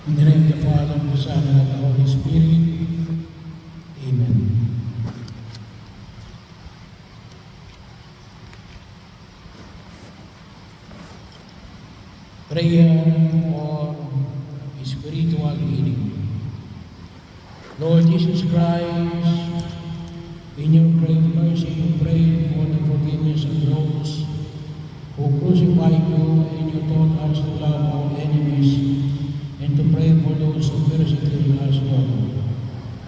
In the name of the Father, and the Son, and of the Holy Spirit. Amen. Prayer for spiritual healing. Lord Jesus Christ, in your great mercy, you pray for the forgiveness of those who crucified you, and you taught us to love our enemies and to pray for those who persecute us, Lord.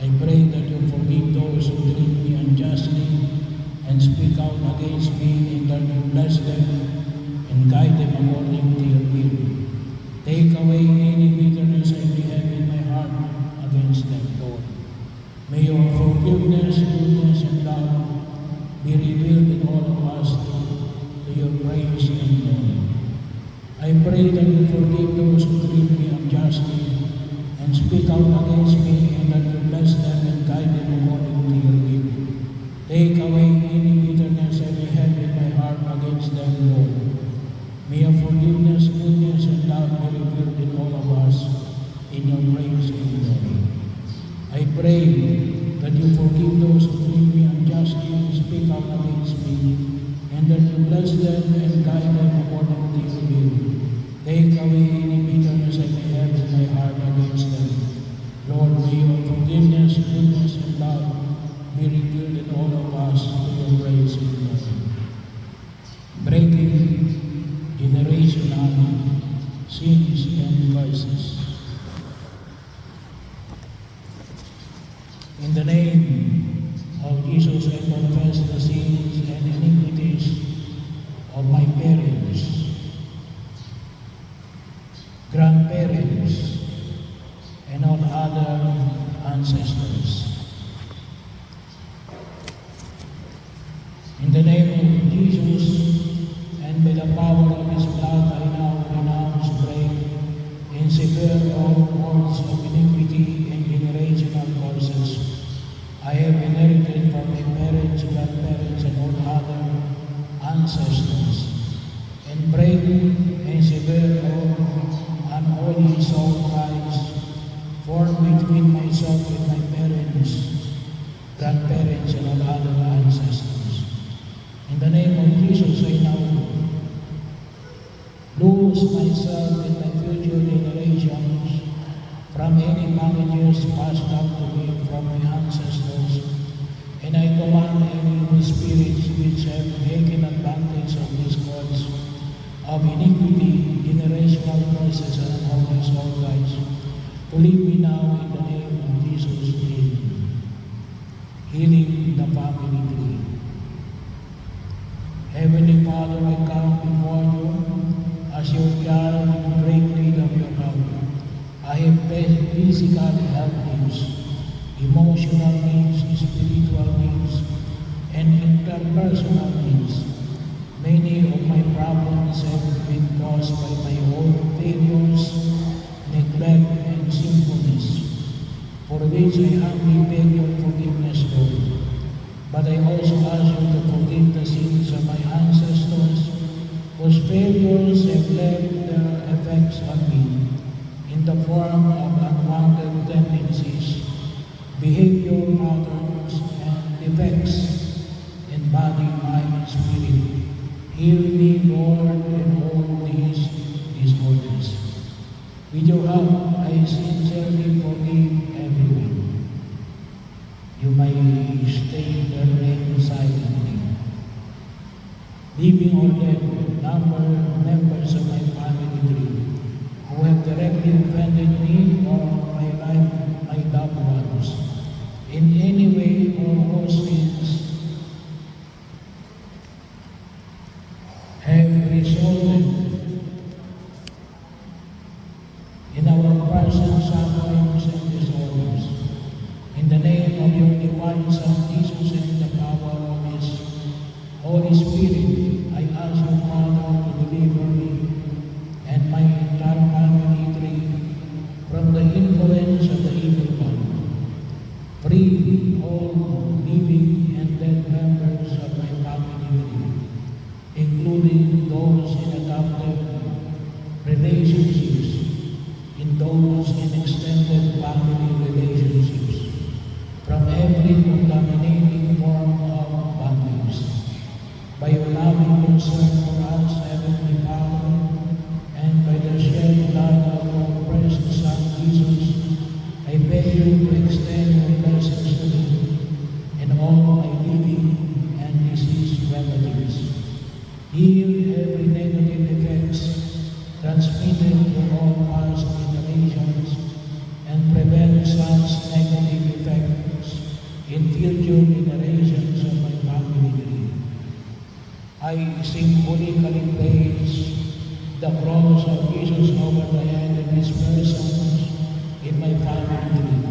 I pray that you forgive those who treat me unjustly and speak out against me, and that you bless them and guide them according to your will. Take away any bitterness I may have in my heart against them, Lord. May your forgiveness, goodness, and love be revealed in all of us to your praise and glory. I pray that you forgive those who treat me unjustly and speak out against me, and that you bless them and guide them according to your will. Take away any bitterness I may have in my heart against them, Lord. May your forgiveness, goodness, and love be revealed in all of us in your praise and glory. I pray that you forgive those who treat me unjustly and speak out against me, and that you bless them and guide them according to your will. Take away any bitterness I may have in my heart against them. Lord, may your forgiveness, goodness, and love be revealed in all of us to your praise and glory. Breaking generational sins and curses. In the name of Jesus, I confess the sins and iniquities of my parents, grandparents, and all other ancestors. In the name of Jesus, and by the power of his blood, I now renounce, break, and sever all cords of iniquity and generational curses I have inherited from my parents, grandparents, and all other ancestors, and break and sever all unholy soul ties formed between myself and my parents, grandparents, and all other ancestors. In the name of Jesus, I now loose myself and my future generations from any bondages passed down to me from my ancestors, and I command any evil spirits which have taken advantage of these cords of iniquity, generational curses, and unholy soul ties to leave me now in the name of Jesus. Healing the family tree. Heavenly Father, I come before you as your child in great need of your help. I have physical health needs, emotional needs, spiritual needs, and interpersonal needs. Many of my problems have been caused by my own failures, neglect, and sinfulness, for which I humbly beg your forgiveness, Lord. But I also ask you to forgive the sins of my ancestors, whose failures have left their effects on me in the form of unwanted tendencies, behavior patterns, and defects in body, mind, and spirit. Heal me, Lord, in all these disorders. With your help, I sincerely forgive everyone. You may stay their name silently. Living or dead, members of my family tree who have directly offended me or my life, my loved ones, in any way or whose sins have resulted in our present sufferings and disorders. In the name of your divine Son, Jesus, and the power of his Holy Spirit, I ask you, Father, to deliver me and my entire family tree from the influence of the evil one. Free all living and dead members of my family tree, including those in adopted relationships, in those in every contaminating form of bondage. By your loving concern for us, Heavenly Father, and by the shed blood of your precious Son Jesus, I beg you to extend your blessings to me and all my living and deceased relatives. Heal every negative effects transmitted to all past generations and prevent such negative effects in future generations of my family tree. I symbolically place the cross of Jesus over the head of his persons in my family tree,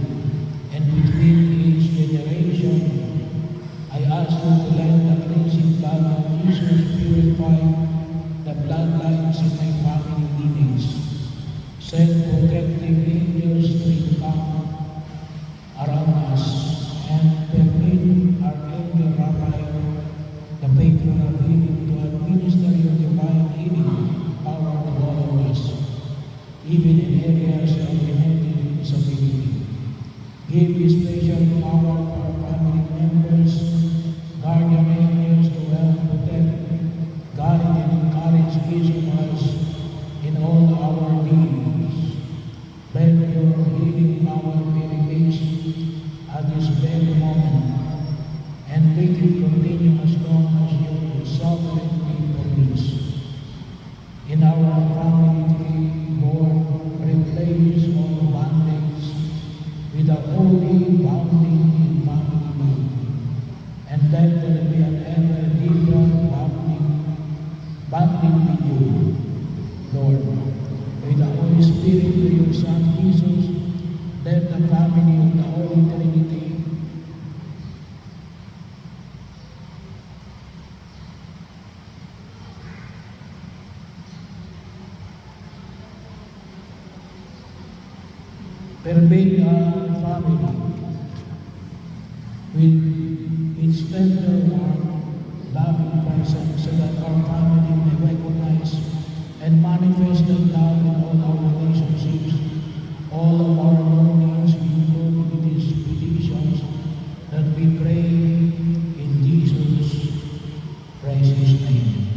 and between each generation, I ask you to let the cleansing blood of Jesus purify the bloodlines in my family lineage. Send protective angels to encamp around us and permit Archangel Raphael, the patron of healing, to administer your divine healing power to all of us, even in areas of genetic disability. Give special power to our family members, guardian angels to help protect, guide, and encourage each of us in all our needs. Let your healing power be released at this very moment, and let it continue as long as your sovereignty permits. In our family tree, Lord, replace all bondage with a holy bounding in family love, and let there be an ever deeper bonding with you, Lord. By the Holy Spirit through your Son Jesus, let the family of the Holy Trinity pervade our family with its tender, warm, loving presence, so that our family may recognize and manifest the love in all our relationships. All of our longings include with these petitions that we pray in Jesus' precious name.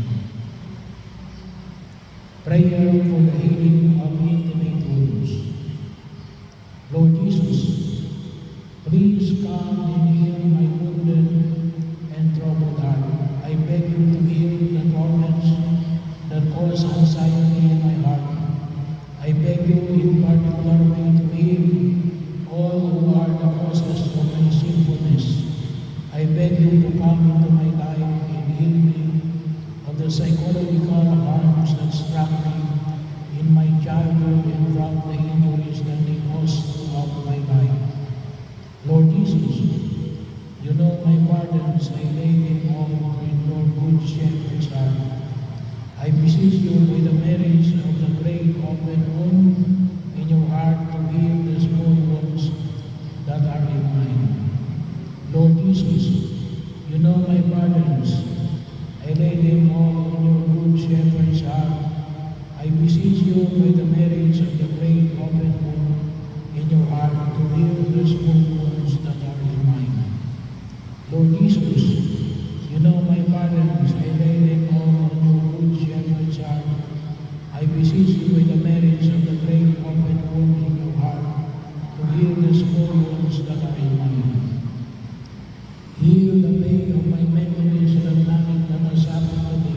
Prayer for the healing of intimate wounds. Lord Jesus, please come and heal my wounded and troubled heart. I beg you to heal the torments that cause anxiety in my heart. I beg you in particular way to heal all who are the causes of my sinfulness. I beg you to come into my life and heal me of the psychological harms that struck me in my childhood and from the injuries that they caused throughout my life. Lord Jesus, you know my burdens. I lay them all in your good shepherd's heart. I beseech you by the merits of the great open wound in your heart to heal the small wounds that are in mine. Lord Jesus, you know my burdens. I lay them all in your good shepherd's heart. I beseech you by the merits of the great open wound in your heart to heal the small wounds that are in mine. Lord Jesus, you know my burdens. I lay them all on your good shepherd's heart. I beseech you by the merits of the great open wound in your heart to heal the small wounds that are in mine. Heal the pain of my memories so that nothing that has happened to me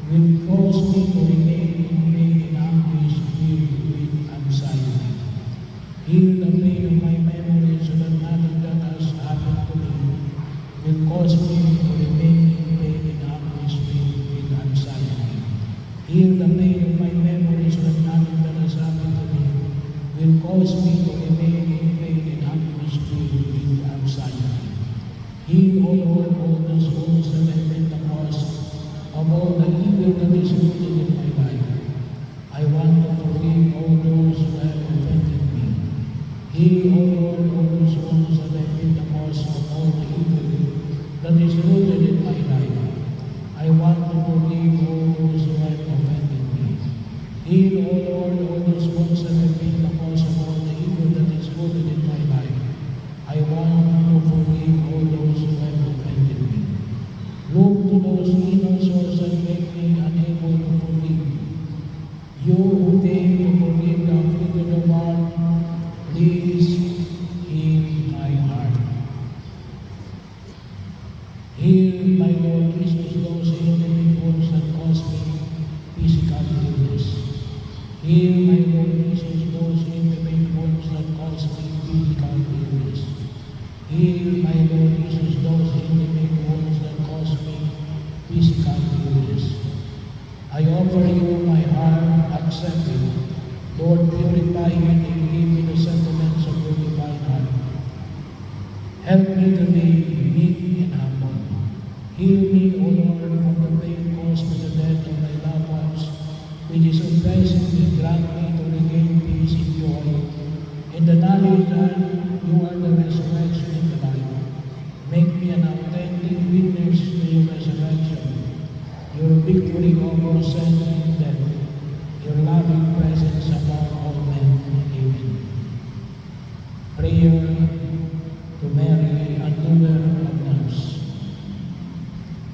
will cause me to remain in pain and anguish filled with anxiety. Heal the pain of my memories so that nothing that has happened to me will cause me to remain in pain and anguish filled with anxiety. Heal the pain of my memories so that nothing that has happened to me will cause me to remain in pain and anguish filled with anxiety. Heal, O Lord, all those wounds that have been the cause of all the evil that is rooted in my life. I want to forgive all those who have offended me. Heal, O Lord, all those wounds that have been the cause of all the evil that is rooted in my life. I want to forgive all those who have offended me. Heal, O Lord, all those wounds that have been the cause of all the evil that is rooted in my life. I want to physical illness. I offer you my heart, accept it. Lord, purify it and give me the sentiments of your divine heart. Help me to be meek and humble. Heal me, O Lord, from the pain caused by the death of my loved ones, which is oppressing me. Grant me to regain peace and joy in the knowledge that you are the resurrection and the life. Make me an authentic witness to your resurrection, your victory over sin and death, your loving presence among all men. Amen. Prayer to Mary, Undoer of Nuns.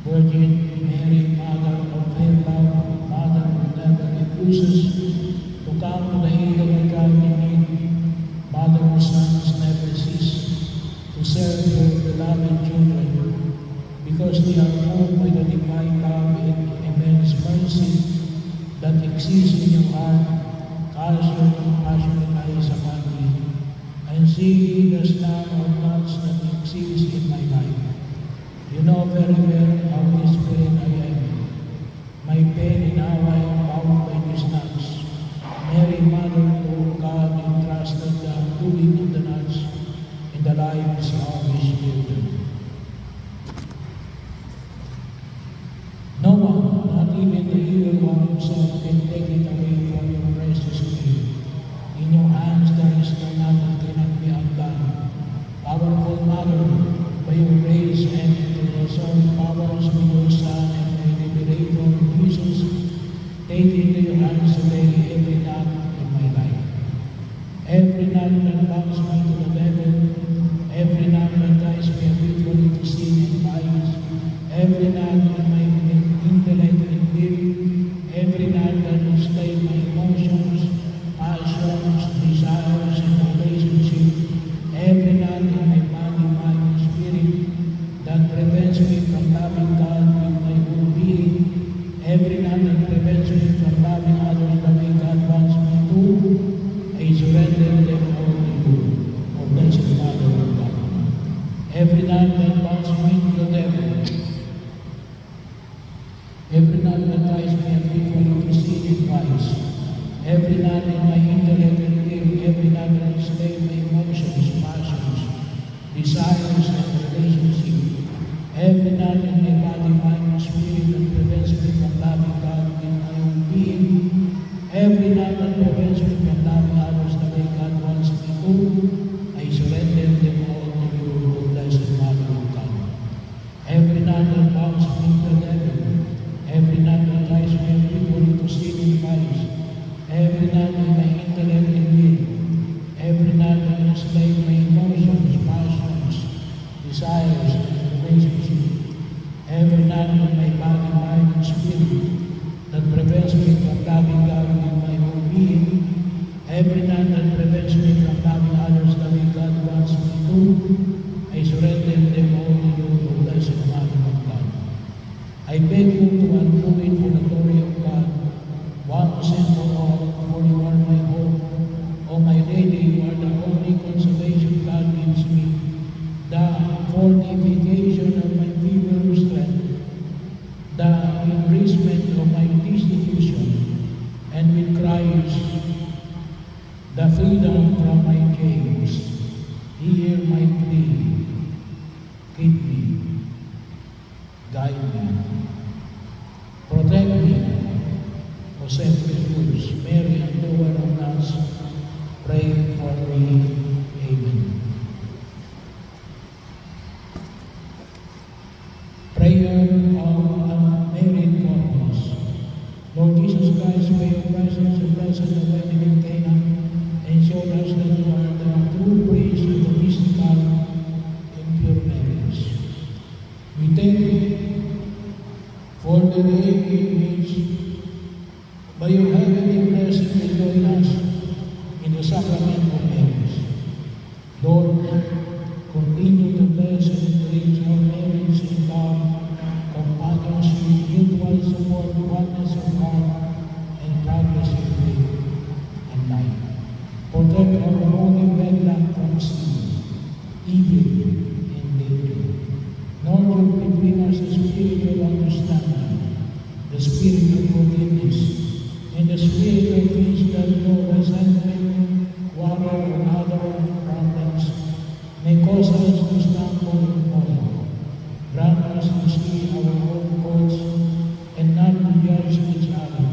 Virgin Mary, Mother of fair love, Mother who never refuses to come to the aid of the child in need, Mother whose sons never cease to serve your beloved children, because they are moved by the divine love and immense mercy that exists in your heart. Cast your compassionate eyes upon me, and see the star of nuts that exists in my life. You know very well how desperate I am. My pain and how I am bound by these nuts. Mary, Mother of God, entrusted the undoing of the nuts in the lives of His children. No one, not even the evil one himself, can take it away from your precious faith. In your hands there is no none that cannot be undone. Powerful Mother, by your grace and to the soul powers of your Son and my Liberator Jesus, take into your hands today every knot in my life. Every knot that binds me to the devil, every knot that ties me habitually to sin and vice, every knot in my intellect and will, every knot that enslaves my emotions, passions, desires, and relationships, every knot in my body, mind, and spirit that prevents me from loving God with my whole being, every knot that prevents me from loving others the way God wants me to, I surrender them all to you, O blessed Mother of God. Every knot that binds me to the devil, every knot that ties me habitually to sin and vice, every knot in my intellect and will, every knot that enslaves my emotions, passions, desires, and relationships, every knot in my body, mind, and spirit that prevents me from loving God with my own being, every knot that prevents me from loving others the way God wants me to, I surrender them all to you, O blessed Mother of God. Every knot that binds me to the devil, every knot that ties me habitually to sin and vice, every knot in my intellect and will, every knot that enslaves my emotions, passions, desires, and relationships, every knot in my body, mind, and spirit that prevents me from loving God with my whole being, every knot that prevents me from loving others the way God wants me to, I surrender them all to you, O blessed Mother of God. I beg you to undo it for the glory of God, once and for all, for you are my hope. O my Lady, you are the only consolation God gives me, the fortification of my feeble strength, the enrichment of my destitution, and with Christ, the freedom from my chains. Hear my plea, keep me, guide me, protect me, O Saint Refuge, Mary, Undoer of Nuns, pray for me. Amen. Prayer of unmarried couples. Lord Jesus Christ, by your presence, you blessed the wedding in Cana, and showed us that you are the true priest of the mystical and pure marriage. We thank you for the day in which, by your heavenly blessing, you join us in the sacrament of marriage. Lord, continue to bless and encourage our marriage in love, companionship, mutual support, oneness of heart, and progress in faith and life. Protect our holy wedlock from sin, evil, and danger. Nor between us the spirit of understanding, the spirit of forgiveness, and the spirit of peace that no resentment, quarrel, or other problems may cause us to stumble and fall. Grant us to see our own faults and not to judge each other.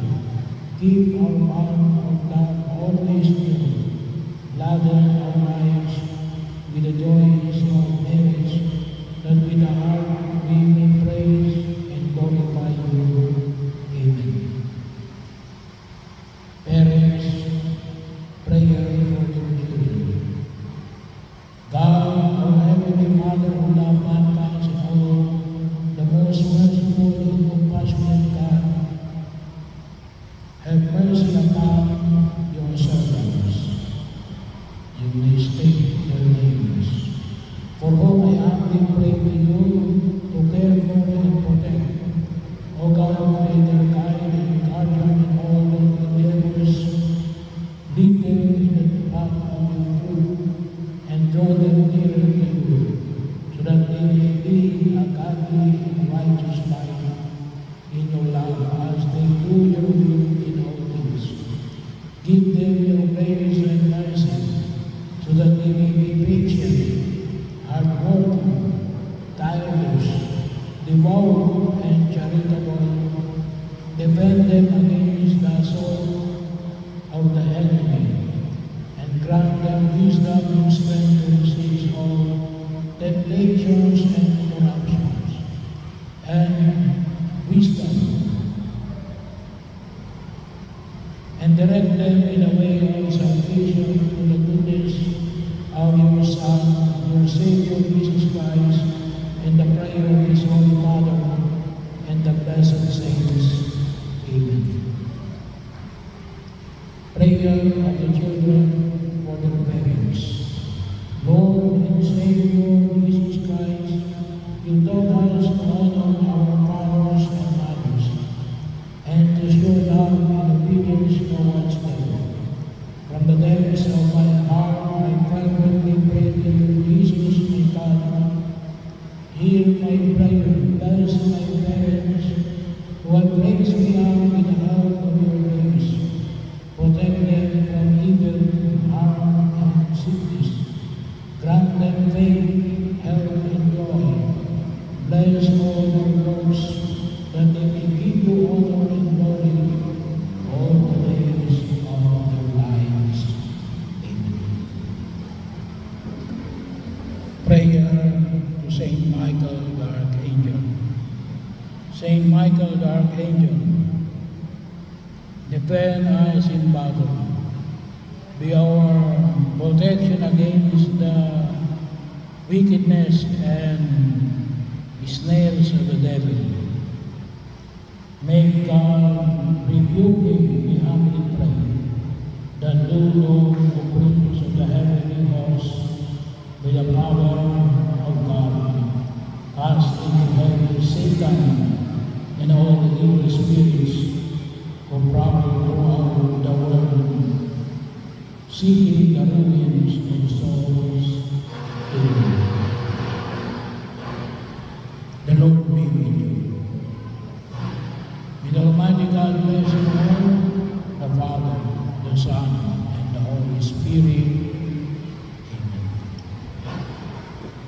Keep our bond of love always pure. Gladden our lives with the joys of marriage, that with the heart we may praise and glorify you. Amen. Parents, prayer for your children. God, our Heavenly Father, who love mankind and all, the most merciful and compassionate God, have mercy upon your servants. You may state their names. For whom I humbly pray to you to care for and protect. O God, may their guide and guardian in all their endeavors, lead them in the path of your truth, and draw them nearer to you, so that they may lead a godly and righteous life in your love as they do your will in all things. Give them your grace and mercy, so that they may be patient, hardworking, tireless, devout, and charitable. Defend them against the assault of the enemy, and grant them wisdom and strength to resist all temptations and corruptions, and wisdom, and direct them in the way of salvation through the goodness of your Son, your Savior Jesus Christ, and the prayer of His Holy Mother, and the blessed saints. Amen. Prayer of the children for their parents. Lord and Savior Jesus Christ, you taught us to honor our fathers and mothers, and to show love and obedience towards them. From the depths of my heart, I fervently pray to you, Jesus, my God. Hear my prayer, bless my parents, who have raised me up with the help of your grace. Protect them from evil, harm, and sickness. Grant them faith, health, and joy. Bless all their works, that they may give you honor and glory all the days of their lives. Amen. Prayer to Saint Michael the Archangel. Saint Michael the Archangel, defend us in battle. Be our protection against the wickedness and snares of the devil. May God rebuke him, we humbly pray, that you, Lord, the prince of the heavenly host, by the power of God, cast into hell Satan and all the evil spirits who prowl throughout the world, seeking the ruins of souls. Amen. The Lord be with you. May the Almighty God bless you all, the Father, the Son, and the Holy Spirit.